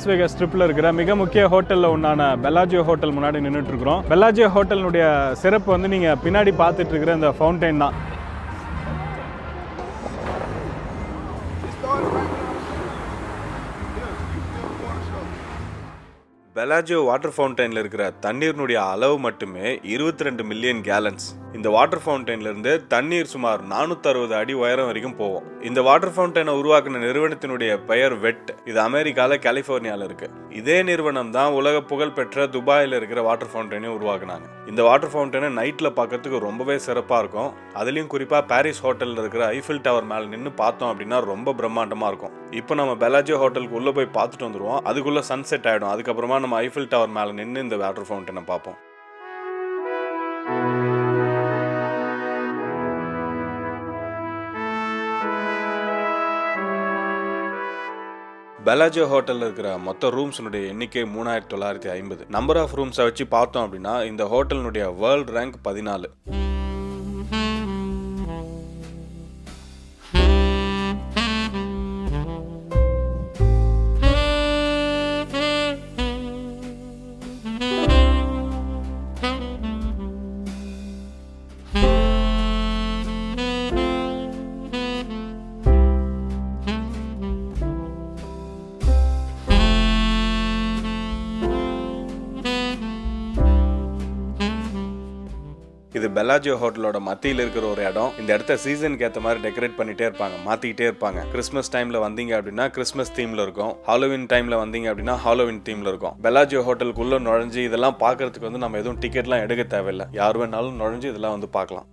Loss Vegas ஸ்ட்ரிப்பில் இருக்கிற மிக முக்கிய ஹோட்டலில் ஒன்றான பெல்லாஜியோ ஹோட்டல் முன்னாடி நின்றுட்டு இருக்கிறோம். பெல்லாஜியோ ஹோட்டலினுடைய சிறப்பு வந்து நீங்கள் பின்னாடி பார்த்துட்டு இருக்கிற இந்த ஃபவுண்டைன் தான். பெல்லாஜியோ வாட்டர் ஃபவுண்டைனில் இருக்கிற தண்ணீரினுடைய அளவு மட்டுமே 22 மில்லியன் கேலன்ஸ். இந்த வாட்டர் ஃபவுண்டைன்ல இருந்து தண்ணீர் சுமார் 460 அடி உயரம் வரைக்கும் போகும். இந்த வாட்டர் ஃபவுண்டைனை உருவாக்கின நிறுவனத்தினுடைய பெயர் வெட். இது அமெரிக்கால கலிபோர்னியால இருக்கு. இதே நிறுவனம் தான் உலக புகழ் பெற்ற துபாயில இருக்கிற வாட்டர் ஃபவுண்டைனையும் உருவாக்குனாங்க. இந்த வாட்டர் ஃபவுண்டைனை நைட்ல பார்க்கறதுக்கு ரொம்பவே சிறப்பா இருக்கும். அதுலயும் குறிப்பா பாரிஸ் ஹோட்டல்ல இருக்கிற ஐஃபில் டவர் மேல நின்று பார்த்தோம் அப்படின்னா ரொம்ப பிரம்மாண்டமா இருக்கும். இப்போ நம்ம பெல்லாஜியோ ஹோட்டலுக்கு உள்ள போய் பார்த்துட்டு வந்துருவோம். அதுக்குள்ள சன்செட் ஆயிடும். அதுக்கப்புறமா நம்ம ஐஃபில் டவர் மேல நின்று இந்த வாட்டர் ஃபவுண்டைனை பார்ப்போம். பெல்லாஜியோ ஹோட்டலில் இருக்கிற மொத்த ரூம்ஸினுடைய எண்ணிக்கை 3950. நம்பர் ஆஃப் ரூம்ஸை வச்சு பார்த்தோம் அப்படின்னா இந்த ஹோட்டலினுடைய வேர்ல்ட் ரேங்க் 14. இது பெல்லாஜியோ ஹோட்டலோட மத்தியில் இருக்கிற ஒரு இடம். இந்த இடத்த சீசனுக்கு ஏற்ற மாதிரி டெக்கரேட் பண்ணிட்டே இருப்பாங்க, மாத்திக்கிட்டே இருப்பாங்க. கிறிஸ்மஸ் டைம்ல வந்தீங்க அப்படின்னா கிறிஸ்மஸ் தீம்ல இருக்கும். ஹாலோவின் டைம்ல வந்தீங்க அப்படின்னா ஹாலோவின் தீம்ல இருக்கும். பெல்லாஜியோ ஹோட்டலுக்குள்ள நுழைஞ்சு இதெல்லாம் பார்க்கறதுக்கு வந்து நம்ம எதுவும் டிக்கெட்லாம் எடுக்க தேவையில்லை. யார் வேணாலும் நுழைஞ்சு இதெல்லாம் வந்து பார்க்கலாம்.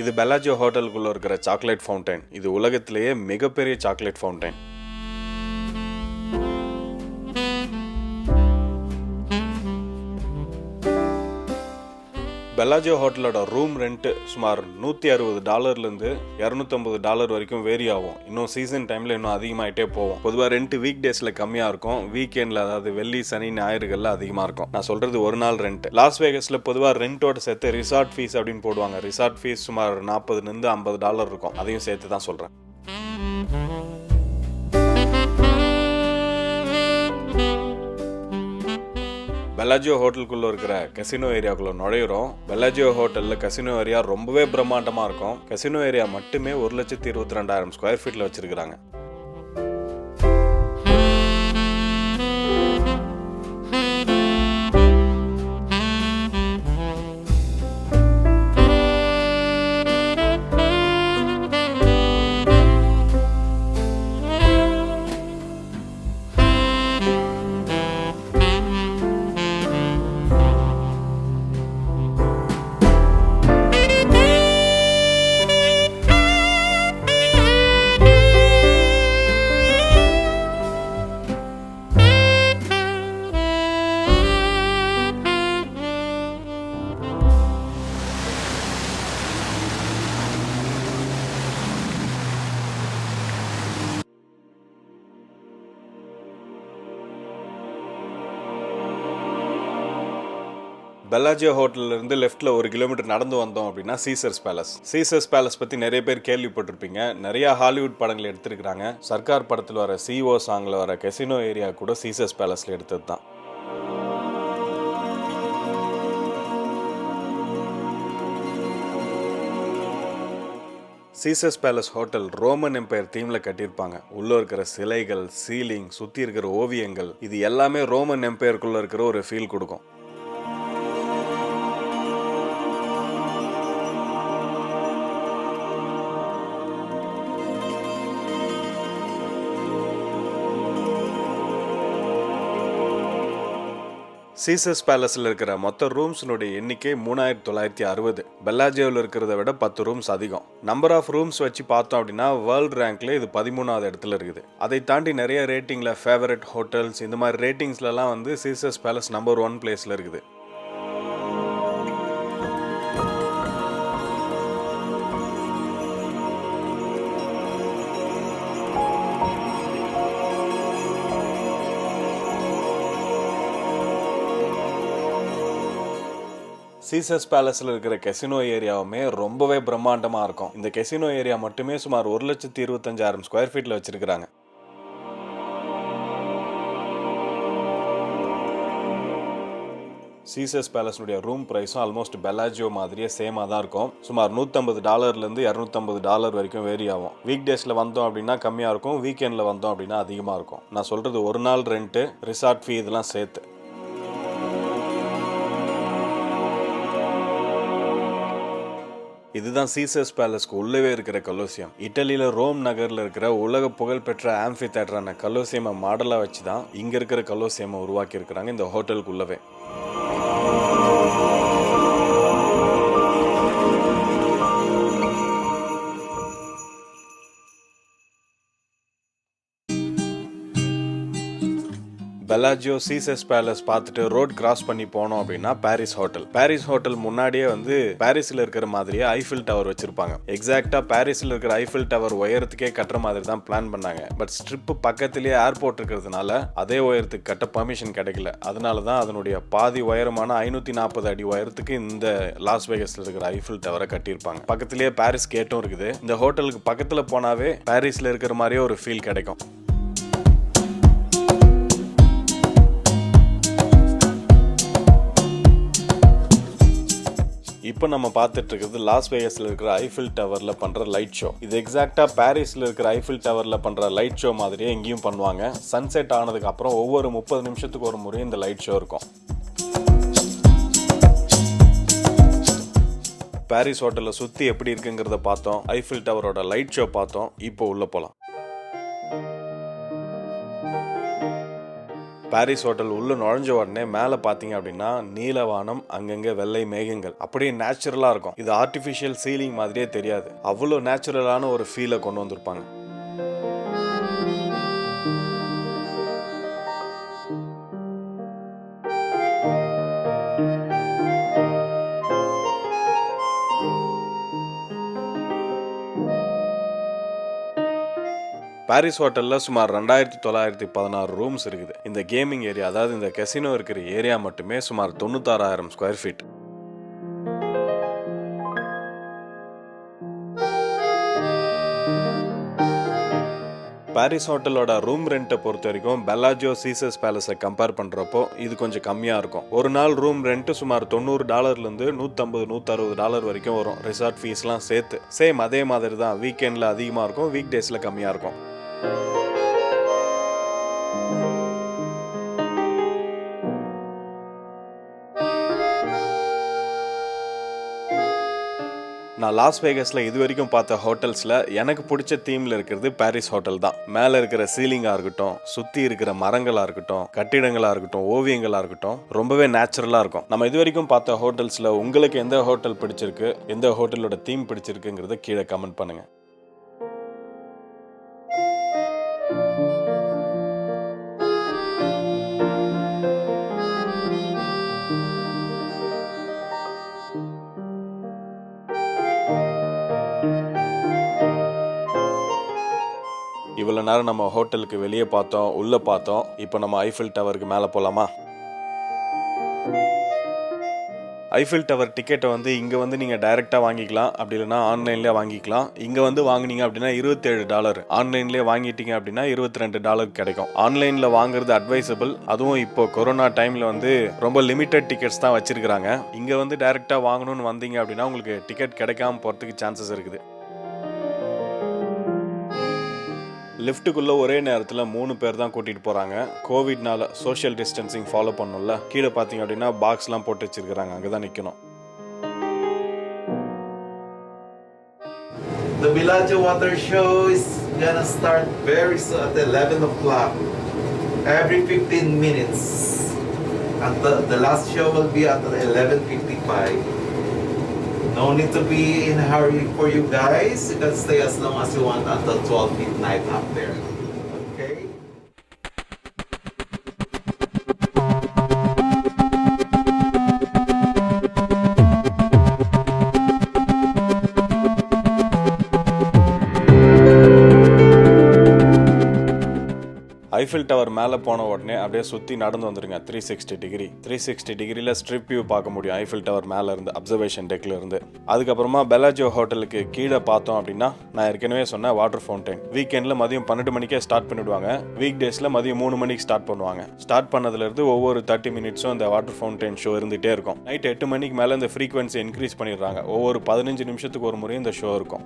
இது பெல்லாஜியோ ஹோட்டலுக்குள்ள இருக்கிற சாக்லேட் ஃபவுண்டைன். இது உலகத்திலேயே மிகப்பெரிய சாக்லேட் ஃபவுண்டைன். பெல்லாஜியோ ஹோட்டலோட ரூம் ரெண்ட் சுமார் $160 $250 வரைக்கும் வேரி ஆகும். இன்னும் சீசன் டைம்ல இன்னும் அதிகமாயிட்டே போகும். பொதுவாக ரெண்ட் வீக் டேஸ்ல கம்மியா இருக்கும். வீக்கெண்ட்ல அதாவது வெள்ளி சனி ஞாயிறுகள்ல அதிகமா இருக்கும். நான் சொல்றது ஒரு நாள் ரெண்ட். லாஸ் வேகஸ்ல பொதுவாக ரெண்டோட சேர்த்து ரிசார்ட் ஃபீஸ் அப்படின்னு போடுவாங்க. ரிசார்ட் ஃபீஸ் சுமார் $40 இருக்கும். அதையும் சேர்த்து தான் சொல்றேன். பெல்லாஜியோ ஹோட்டலுக்குள்ள இருக்கிற கசினோ ஏரியாக்குள்ள நுழையிறோம். பெல்லாஜியோ ஹோட்டல்ல கசினோ ஏரியா ரொம்பவே பிரம்மாண்டமா இருக்கும். கசினோ ஏரியா மட்டுமே 1,22,000 ஸ்கொயர் ஃபீட்ல வச்சிருக்காங்க. பெல்லாஜியோ ஹோட்டல்ல இருந்து லெஃப்ட்ல 1 கிலோமீட்டர் நடந்து வந்தோம் அப்படின்னா சீசர்ஸ் பேலஸ் பத்தி நிறைய பேர் கேள்விப்பட்டிருப்பீங்க. நிறைய ஹாலிவுட் படங்கள் எடுத்திருக்காங்க. சர்க்கார் படத்தில் வர CO சாங்ல வர கெசினோ ஏரியா கூட சீசர்ஸ் பேலஸ்ல எடுத்தது தான். Caesars palace hotel Roman empire தீம்ல கட்டியிருப்பாங்க. உள்ள இருக்கிற சிலைகள், சீலிங், சுத்தி இருக்கிற ஓவியங்கள், இது எல்லாமே ரோமன் எம்பையருக்குள்ள இருக்கிற ஒரு ஃபீல் கொடுக்கும். சீசர்ஸ் பேலஸில் இருக்கிற மொத்த ரூம்ஸினுடைய எண்ணிக்கை 3960. பெல்லாஜியோவில் இருக்கிறத விட 10 ரூம்ஸ் அதிகம். நம்பர் ஆஃப் ரூம்ஸ் வச்சு பார்த்தோம் அப்படின்னா வேர்ல்டு ரேங்க்ல இது 13வது இடத்துல இருக்குது. அதை தாண்டி நிறைய ரேட்டிங்ல ஃபேவரட் ஹோட்டல்ஸ் இந்த மாதிரி ரேட்டிங்ஸ்லாம் வந்து சீசர்ஸ் பேலஸ் நம்பர் 1 பிளேஸ்ல இருக்குது. சீசர்ஸ் பேலஸில் இருக்கிற கெசினோ ஏரியாவுமே ரொம்பவே பிரம்மாண்டமாக இருக்கும். இந்த கெசினோ ஏரியா மட்டுமே சுமார் 1,25,000 ஸ்கொயர் ஃபீட்டில் வச்சிருக்கிறாங்க. சீசர்ஸ் பேலஸுடைய ரூம் ப்ரைஸும் ஆல்மோஸ்ட் பெல்லாஜியோ மாதிரியே சேமாக தான் இருக்கும். சுமார் $150 $250 வரைக்கும் வேரி ஆகும். வீக் டேஸில் வந்தோம் அப்படின்னா கம்மியாக இருக்கும், வீக்கெண்டில் வந்தோம் அப்படின்னா அதிகமாக இருக்கும். நான் சொல்கிறது ஒரு நாள் ரெண்ட்டு, ரிசார்ட் ஃபீ இதெல்லாம் சேர்த்து. இதுதான் சீசர்ஸ் பேலஸ்க்கு உள்ளவே இருக்கிற கொலோசியம். இட்டலியில ரோம் நகர்ல இருக்கிற உலக புகழ்பெற்ற ஆம்பி தியேட்டரான கொலோசியமை மாடலா வச்சு தான் இங்க இருக்கிற கொலோசியமை உருவாக்கி இருக்கிறாங்க இந்த ஹோட்டலுக்குள்ளவே. பெல்லாஜியோ சீசர்ஸ் பேலஸ் பார்த்துட்டு ரோட் கிராஸ் பண்ணி போனோம் அப்படின்னா பாரிஸ் ஹோட்டல் முன்னாடியே வந்து பாரிஸ்ல இருக்கிற மாதிரியே ஐஃபில் டவர் வச்சிருப்பாங்க. எக்ஸாக்டா பாரிஸ்ல இருக்கிற ஐஃபில் டவர் உயரத்துக்கே கட்டுற மாதிரி தான் பிளான் பண்ணாங்க. பட் ஸ்ட்ரிப் பக்கத்திலேயே ஏர்போர்ட் இருக்கிறதுனால அதே உயரத்துக்கு கட்ட பர்மிஷன் கிடைக்கல. அதனால தான் அதனுடைய பாதி உயரமான 540 அடி உயரத்துக்கு இந்த லாஸ் வேகஸ்ல இருக்கிற ஐஃபில் டவரை கட்டியிருப்பாங்க. பக்கத்திலேயே பாரிஸ் கேட்டும் இருக்குது. இந்த ஹோட்டலுக்கு பக்கத்துல போனாவே பாரிஸ்ல இருக்கிற மாதிரியே ஒரு ஃபீல் கிடைக்கும். இப்போ நம்ம பார்த்துட்டு இருக்கிறது லாஸ் வேகஸ்ல இருக்கிற ஐஃபில் டவர்ல பண்ற லைட் ஷோ. இது எக்ஸாக்டா பாரிஸ்ல இருக்கிற ஐஃபில் டவர்ல பண்ற லைட் ஷோ மாதிரியே எங்கேயும் பண்ணுவாங்க. சன்செட் ஆனதுக்கு அப்புறம் ஒவ்வொரு 30 நிமிஷத்துக்கு ஒரு முறை இந்த லைட் ஷோ இருக்கும். பாரிஸ் ஹோட்டல்ல சுத்தி எப்படி இருக்குங்கிறத பார்த்தோம். ஐஃபில் டவரோட லைட் ஷோ பார்த்தோம். இப்போ உள்ள போலாம். பாரிஸ் ஹோட்டல் உள்ள நுழைஞ்ச உடனே மேலே பார்த்தீங்க அப்படின்னா நீலவானம், அங்கங்கே வெள்ளை மேகங்கள், அப்படியே நேச்சுரலாக இருக்கும். இது ஆர்டிஃபிஷியல் சீலிங் மாதிரியே தெரியாது. அவ்வளோ நேச்சுரலான ஒரு ஃபீலை கொண்டு வந்திருப்பாங்க. பாரிஸ் ஹோட்டலில் சுமார் 2916 ரூம்ஸ் இருக்குது. இந்த கேமிங் ஏரியா, அதாவது இந்த கெசினோ இருக்கிற ஏரியா மட்டுமே சுமார் 96,000 ஸ்கொயர் ஃபீட். பாரிஸ் ஹோட்டலோட ரூம் ரெண்ட்டை பொறுத்த வரைக்கும் பெல்லாஜியோ சீசர்ஸ் பேலஸை கம்பேர் பண்ணுறப்போ இது கொஞ்சம் கம்மியாக இருக்கும். ஒரு நாள் ரூம் ரெண்ட்டு சுமார் $90 $150-160 வரைக்கும் வரும். ரிசார்ட் ஃபீஸ்லாம் சேர்த்து. சேம் அதே மாதிரி தான். வீக்கெண்டில் அதிகமாக இருக்கும், வீக் டேஸில் கம்மியாக இருக்கும். நான் லாஸ் வேகஸ்ல இது வரைக்கும் பார்த்த ஹோட்டல்ஸ்ல எனக்கு பிடிச்ச தீம்ல இருக்கிறது பாரிஸ் ஹோட்டல் தான். மேல இருக்கிற சீலிங்கா இருக்கட்டும், சுத்தி இருக்கிற மரங்களா இருக்கட்டும், கட்டிடங்களா இருக்கட்டும், ஓவியங்களா இருக்கட்டும், ரொம்பவே நேச்சுரலா இருக்கும். நம்ம இது வரைக்கும் பார்த்த ஹோட்டல்ஸ்ல உங்களுக்கு எந்த ஹோட்டல் பிடிச்சிருக்கு, எந்த ஹோட்டலோட தீம் பிடிச்சிருக்குங்கிறத கீழே கமெண்ட் பண்ணுங்க. இவ்வளவு நேரம் நம்ம ஹோட்டலுக்கு வெளியே பார்த்தோம், உள்ள பார்த்தோம். இப்போ நம்ம ஐஃபில் டவருக்கு மேலே போலாமா? ஐஃபில் டவர் டிக்கெட்டை வந்து இங்கே வந்து நீங்கள் டைரெக்டாக வாங்கிக்கலாம், அப்படி இல்லைனா ஆன்லைன்லேயே வாங்கிக்கலாம். இங்கே வந்து வாங்கினீங்க அப்படின்னா $27, ஆன்லைன்லேயே வாங்கிட்டீங்க அப்படின்னா $22 கிடைக்கும். ஆன்லைனில் வாங்குறது அட்வைசபிள். அதுவும் இப்போ கொரோனா டைமில் வந்து ரொம்ப லிமிட்டட் டிக்கெட்ஸ் தான் வச்சிருக்கிறாங்க. இங்கே வந்து டைரெக்டாக வாங்கணும்னு வந்தீங்க அப்படின்னா உங்களுக்கு டிக்கெட் கிடைக்காம போகிறதுக்கு சான்சஸ் இருக்குது. லிஃப்ட்டுக்குள்ளே ஒரே நேரத்தில் 3 பேர் தான் கூட்டிகிட்டு போகிறாங்க. கோவிட்னால சோஷியல் டிஸ்டன்சிங் ஃபாலோ பண்ணணும்ல. கீழே பார்த்தீங்க அப்படின்னா பாக்ஸ்லாம் போட்டு வச்சிருக்கிறாங்க, அங்கே தான் நிற்கணும். The Bellagio water show is gonna start very soon at 11 o'clock. Every 15 minutes. And the last show will be at 11:55. No need to be in a hurry for you guys. You can stay as long as you want until 12 midnight up there. Okay? Eiffel tower மேலே போன உடனே அப்படியே சுற்றி நடந்து வந்துருங்க. 360 degree 360 டிகிரியில் strip view பார்க்க முடியும் ஐஃபில் டவர் மேலே இருந்து, அப்சர்வேஷன் டெக்கில் இருந்து. அதுக்கப்புறமா பெலாஜியோ ஹோட்டலுக்கு கீழே பார்த்தோம் அப்படின்னா நான் ஏற்கனவே சொன்னேன் வாட்டர் ஃபவுண்டைன். வீக்கெண்டில் மதியம் 12 மணிக்கே ஸ்டார்ட் பண்ணிவிடுவாங்க. வீக் டேஸில் மதியம் 3 மணிக்கு ஸ்டார்ட் பண்ணுவாங்க. ஸ்டார்ட் பண்ணதுலேருந்து ஒவ்வொரு 30 மினிட்ஸும் இந்த வாட்டர் ஃபவுண்டைன் ஷோ இருந்துகிட்டே இருக்கும். நைட் 8 மணிக்கு மேலே இந்த ஃப்ரீக்வன்சி இன்க்ரீஸ் பண்ணிடுறாங்க. ஒவ்வொரு 15 நிமிஷத்துக்கு ஒரு முறையும் இந்த ஷோ இருக்கும்.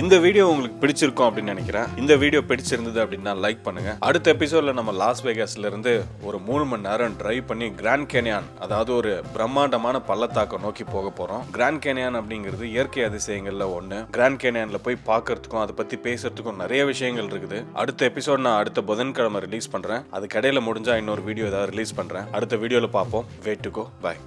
இந்த வீடியோ உங்களுக்கு பிடிச்சிருக்கும் அப்படின்னு நினைக்கிறேன். இந்த வீடியோ பிடிச்சிருந்தது அப்படின்னா லைக் பண்ணுங்க. அடுத்த எபிசோட்ல நம்ம லாஸ் வேகாஸ்ல இருந்து ஒரு 3 மணி நேரம் டிரைவ் பண்ணி கிராண்ட் கேனியான், அதாவது ஒரு பிரம்மாண்டமான பள்ளத்தாக்க நோக்கி போக போறோம். கிராண்ட் கேனியான் அப்படிங்கிறது இயற்கை அதிசயங்கள்ல ஒண்ணு. கிராண்ட் கேனியான்ல போய் பார்க்கறதுக்கும் அதை பத்தி பேசுறதுக்கும் நிறைய விஷயங்கள் இருக்குது. அடுத்த எபிசோட் நான் அடுத்த புதன்கிழமை ரிலீஸ் பண்றேன். அதுக்கு இடையில முடிஞ்சா இன்னொரு வீடியோ ஏதாவது ரிலீஸ் பண்றேன். அடுத்த வீடியோல பார்ப்போம். Wait to go. பை.